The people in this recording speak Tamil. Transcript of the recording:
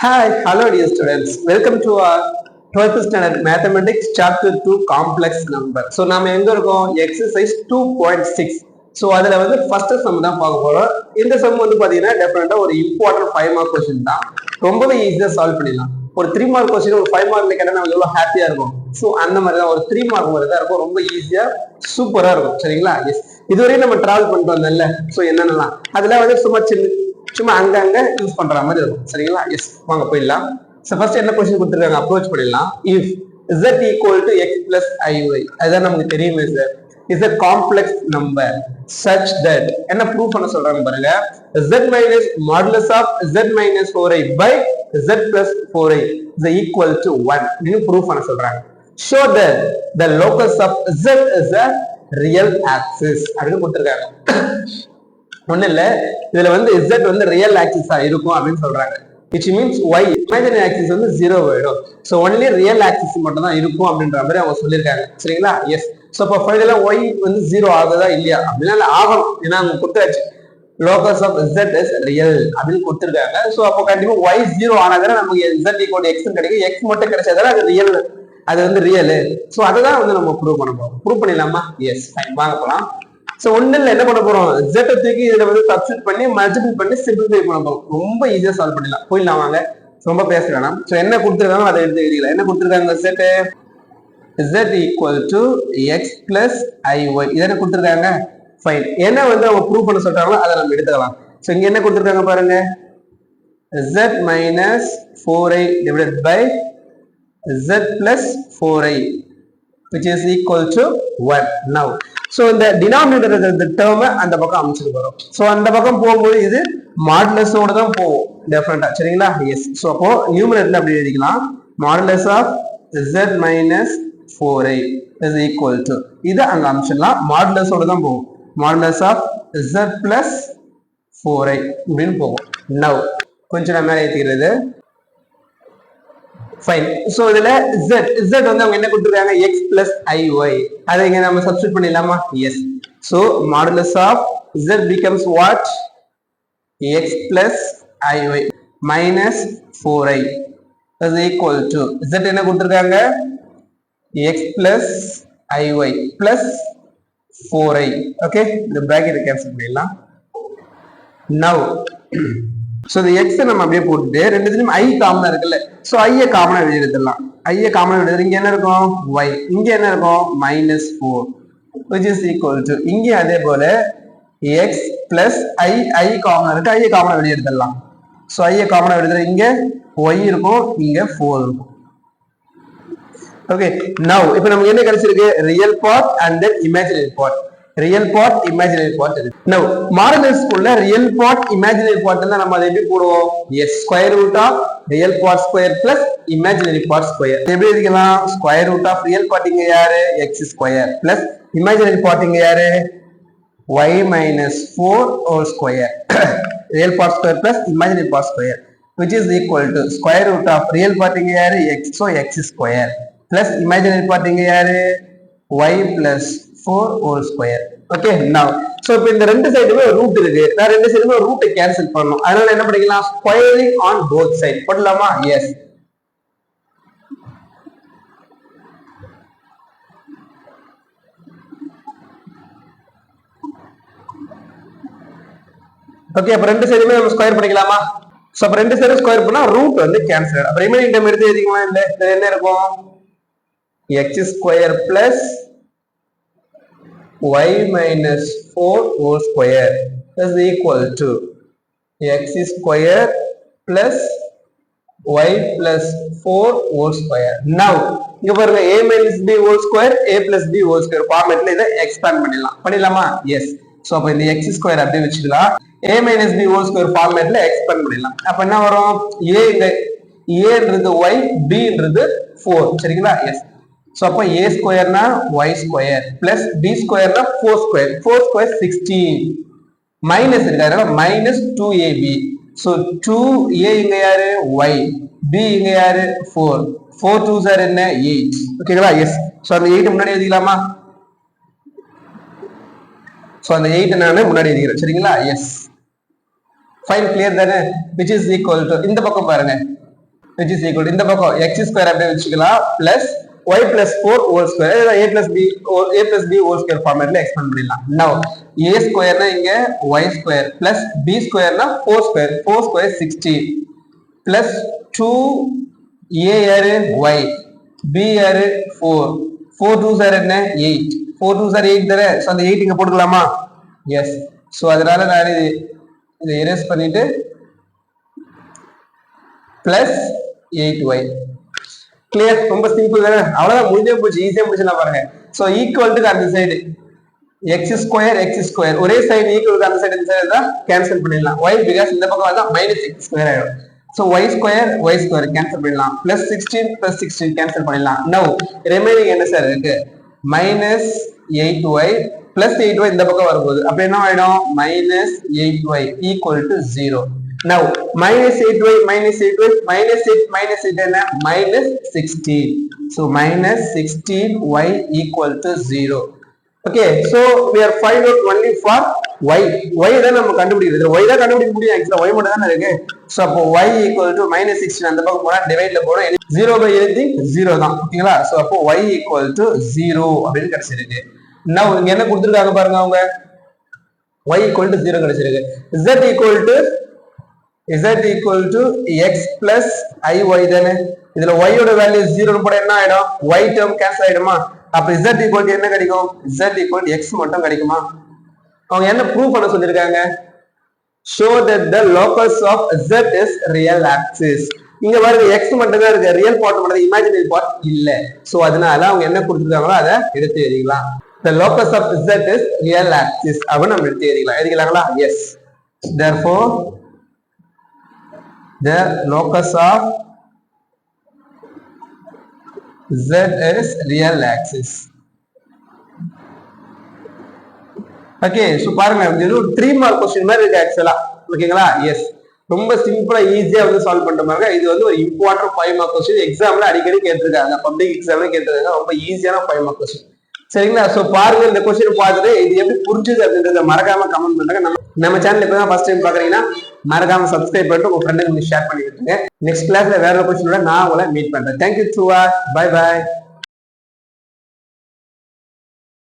Hi, hello dear students. Welcome to our 12th standard mathematics chapter 2 complex number. So நாம எங்க இருக்கோம் exercise 2.6. So அதுல வந்து first sum தான் பார்க்க போறோம். இந்த sum வந்து பாத்தீங்கன்னா டெஃபினட்டா ஒரு important 5 mark question தான். ரொம்பவே ஈஸியா சால்வ் பண்ணிடலாம். ஒரு 3 mark question ஒரு 5 mark கேட்டா நம்ம எவ்வளவு ஹாப்பியா இருக்கும். ஸோ அந்த மாதிரி தான் ஒரு 3 mark மாதிரி தான் இருக்கும். ரொம்ப ஈஸியா சூப்பரா இருக்கும். சரிங்களா? எஸ். இதுவரையும் நம்ம டிராவல் பண்ணிட்டு வந்தோம்ல. ஸோ என்னென்னலாம் அதுல வந்து சும்மா அங்கங்க யூஸ் பண்ற மாதிரி இருக்கும். சரிங்களா? எஸ், வாங்க போயிடலாம். சோ ஃபர்ஸ்ட் என்ன क्वेश्चन கொடுத்திருக்காங்க அப்ரோச் பண்ணிடலாம். if z equal to x plus iy, அதான் நமக்கு தெரியுமே sir, is a complex number such that என்ன ப்ரூஃப் பண்ண சொல்றாங்க பாருங்க, z minus modulus of z minus 4i by z plus 4i is equal to 1 ன்னு ப்ரூஃப் பண்ண சொல்றாங்க. show that the locus of z is a real axis அப்படின்னு கொடுத்திருக்காங்க. ஒண்ணு இல்ல, இதுல வந்து z வந்து ரியல் ஆக்சிஸா இருக்கும் அப்படின்னு சொல்றாங்க. which means y imaginary axis வந்து 0 ஆயிடும். so only real axis மட்டும் தான் இருக்கும் அப்படின்ற மாதிரி அவங்க சொல்லிருக்காங்க. சரிங்களா? எஸ். சோ அப்ப ஃபைனலா y வந்து 0 ஆகுதா இல்லையா அப்படின்னா ஆகணும். ஏன்னா அவங்க கொடுத்தாச்சு locus of z is real அப்படின்னு கொடுத்திருக்காங்க. சோ அப்போ கண்டிப்பா y 0 ஆனாதானே நமக்கு z equal to x கிடைக்கும். x மட்டும் கிடைச்சாதானே அது ரியல், அது வந்து ரியல். சோ அததான் வந்து நம்ம ப்ரூவ் பண்ண போறோம். ப்ரூவ் பண்ணிடலாமா? எஸ், வாங்க போலாம். சோ ஒண்ணுல என்ன பண்ண போறோம், z தூக்கி இதுல வந்து சப்ஸ்டிட்யூட் பண்ணி மல்டிபிள் பண்ணி சிம்பிளிஃபை பண்ண போறோம். ரொம்ப ஈஸியா சால்வ் பண்ணிடலாம். போயிடலாம் வாங்க. ரொம்ப பேச வேணாம். சோ என்ன கொடுத்திருக்காங்க அதை எடுத்து எழுதிக்கலாம். என்ன கொடுத்திருக்காங்க, z equal to x plus iy இதென்ன கொடுத்திருக்காங்க. ஃபைன். என்ன வந்து அவங்க ப்ரூவ் பண்ண சொல்றாங்களோ அதை நம்ம எடுத்துக்கலாம். சோ இங்க என்ன கொடுத்திருக்காங்க பாருங்க, z minus 4i divided by z plus 4i which is equal to 1. now so இந்த denominator இந்த term அந்த பக்கம் அமைச்சிட்டு வரோம். சோ அந்த பக்கம் போகும்போது இது மாடுலஸ் ஓட தான் போகும் டெஃபினட்டா. சரிங்களா? எஸ். சோ அப்போ நியூமரேட்டர்ல அப்படி எழுதிக்கலாம், modulus of z minus 4i is equal to, இது அங்க அமைச்சிடலாம், மாடுலஸ் ஓட தான் போகும், modulus of z plus 4i அப்படின்னு போகும். now கொஞ்சம் நம்ம மேலே ஏத்திக்கிறது. ஃபைன். சோ இதுல z வந்து அவங்க என்ன கொடுத்திருக்காங்க, x plus iy, அதை இங்க நம்ம சப்ஸ்டிட்யூட் பண்ணிடலாமா? Yes. So modulus of z becomes what, x plus iy minus 4i is equal to, z என்ன கொடுத்திருக்காங்க, x plus iy plus 4i. Okay, இந்த பிராக்கெட் கேன்சல் பண்ணிடலாம். now சோ இந்த x நம்ம அப்படியே போட்டுட்டு ரெண்டுத்துலயும் i காமனா இருக்குல்ல, சோ i காமனா எழுதிடலாம். i காமனா எழுதுறது இங்க என்ன இருக்கும், y, இங்க என்ன இருக்கும், -4 which is equal to, இங்க அதே போல x plus i காமனா இருக்கு, i காமனா எழுதிடலாம். சோ i காமனா எழுதுற இங்க y இருக்கும், இங்க 4 இருக்கும். ஓகே, now இப்போ நமக்கு என்ன கிடைச்சிருக்கு, real part and then imaginary part. Real part imaginary part. now modulus குள்ள ரியல் பார்ட் இமேஜினரி பார்ட் தான் நம்ம அதை எப்படி போடுவோம், s square root of real part square plus imaginary part square. எப்படி எழுதிக்கலாம், square root of real part இங்க யாரு, x square plus imaginary part இங்க யாரு, y minus 4 whole square real part square plus imaginary part square which is equal to square root of real part இங்க யாரு, x, so x square plus imaginary part இங்க யாரு, y plus 4 whole square. okay, now so இப்போ இந்த ரெண்டு சைடுமே ரூட் இருக்கு, நான் ரெண்டு சைடுமே ரூட்டை கேன்சல் பண்ணனும். அதனால என்ன பண்ணிக்கலாம், ஸ்கொயரிங் ஆன் போத் சைடு போடலாமா? எஸ். ஓகே, அப்ப ரெண்டு சைடுமே நம்ம ஸ்கொயர் பண்ணிக்கலாமா? சோ அப்ப ரெண்டு சைடு ஸ்கொயர் பண்ணா ரூட் வந்து கேன்சல். அப்ப ரிமைனிங் டேர்ம் எடுத்து எழுதிக்கலாம். இல்ல இது என்ன இருக்கும், x square plus y minus 4 whole square is equal to x square plus y plus 4 whole square. now இங்க பாருங்க, a minus b whole square a plus b whole square ஃபார்மட்ல இத எக்ஸ்பாண்ட் பண்ணிடலாமா? எஸ். சோ அப்ப இந்த x ஸ்கொயர் அப்படியே வச்சுக்கலாம், a minus b whole square ஃபார்மட்ல எக்ஸ்பாண்ட் பண்ணிடலாம். அப்ப என்ன வரும், a ன்றது y, b ன்றது 4. சரிங்களா? எஸ். சோ அப்ப a ஸ்கொயர்னா y square plus b ஸ்கொயர்னா 4 square, 4 square 16 minus இருக்காரு மைனஸ் 2ab. சோ 2a இங்க யாரு, y, b இங்க யாரு 4, 4 2s are என்ன 8. ஓகேங்களா? எஸ். சோ அந்த 8 முன்னாடி எழுதிக்கலாமா? சோ அந்த 8 நான் முன்னாடி எழுதிக்கிறேன். சரிங்களா? எஸ். ஃபைன், கிளியர் தானே? which is equal to, இந்த பக்கம் பாருங்க, which is equal to இந்த பக்கம் x square அப்படியே வச்சுக்கலாம் plus y plus 4 whole square a plus b whole square ஃபார்மட்ல எக்ஸ்பேண்ட் பண்ணிடலாம். now a square னா இங்க y square plus b square னா 4 square 60 plus 2 a யாரு y b யாரு 4 2s are என்ன 8 4 2s are 8 தர சோ அந்த 8 இங்க போட்டுக்கலாமா எஸ் சோ அதனால நான் இதை erase பண்ணிட்டு plus 8y clear ரொம்ப சிம்பிள் தானே அவ்வளவுதான் முடிஞ்சே போச்சு ஈஸியா முடிச்சலாம் பாருங்க சோ ஈக்குவல் டு அந்த சைடு x square ஒரே சைடு ஈக்குவல் டு அந்த சைடு இந்த சைடு தான் கேன்சல் பண்ணிடலாம் y because இந்த பக்கம் வந்தா -x square ஆயிடும் சோ y square கேன்சல் பண்ணிடலாம் plus 16 கேன்சல் பண்ணிடலாம் now ரிமைனிங் என்ன சார் இருக்கு -8y plus 8y இந்த பக்கம் வரும்போது அப்ப என்ன ஆயிடும் -8y equal to 0 now -8y -8 என்ன -16 so -16y equal to 0 okay so we are find out only for y தான் நம்ம கண்டுபிடிக்கிறது y தான் கண்டுபிடிக்க முடியும் actually y மட்டும் தான இருக்கு so அப்போ y equal to -16 அந்த பக்கம் போனா டிவைட்ல போனா 0 by anything 0 தான் ஓகேங்களா so அப்போ y equal to 0 அப்படினு கிடைச்சிருக்கு now இங்க என்ன கொடுத்திருக்காங்க பாருங்க அவங்க y equal to 0 கிடைச்சிருக்கு z equal to x plus iy தானே இதுல y ஓட வேல்யூ 0 னு போட என்ன ஆயிடும் y டேர்ம் கேன்சல் ஆயிடுமா அப்ப z equal to என்ன கிடைக்கும் z equal to x மட்டும் கிடைக்குமா அவங்க என்ன ப்ரூவ் பண்ண சொல்லிருக்காங்க show that the locus of z is real axis இங்க பாருங்க x மட்டும் தான் இருக்கு ரியல் பார்ட் மட்டும் இமேஜினரி பார்ட் இல்ல சோ அதனால அவங்க என்ன கொடுத்திருக்காங்களோ அத எடுத்து எழுதிக்கலாம் the locus of z is real axis அப்ப நம்ம எடுத்து எழுதிக்கலாங்களா yes therefore the locus of z is real axis okay so பாருங்க இது ஒரு 3 மார்க் क्वेश्चन மாதிரி இருக்கு एक्चुअली ஓகேங்களா எஸ் ரொம்ப சிம்பிளா ஈஸியா வந்து சால்வ் பண்ற மாதிரி இது வந்து ஒரு இம்பார்ட்டன்ட் 5 மார்க் क्वेश्चन எக்ஸாம்ல அடிக்கடி கேட்டிருக்காங்க பப்ளிக் எக்ஸாம்ல கேட்டிருக்காங்க ரொம்ப ஈஸியான 5 மார்க் क्वेश्चन சரிங்களா சோ பாருங்க இந்த क्वेश्चन பார்த்துட்டு இது எப்படி புரிஞ்சுது அப்படின்றத மறக்காம கமெண்ட் பண்ணுங்க நம்ம சேனல் இப்பதான் ஃபர்ஸ்ட் டைம் பாக்குறீங்கன்னா மறக்காம சப்ஸ்கிரைப் பண்ணிட்டு உங்க ஃப்ரெண்டுக்கு ஷேர் பண்ணி விட்டுருங்க நெக்ஸ்ட் கிளாஸ்ல வேற ஒரு क्वेश्चनோட நான் உங்களை மீட் பண்றேன் thank you to bye bye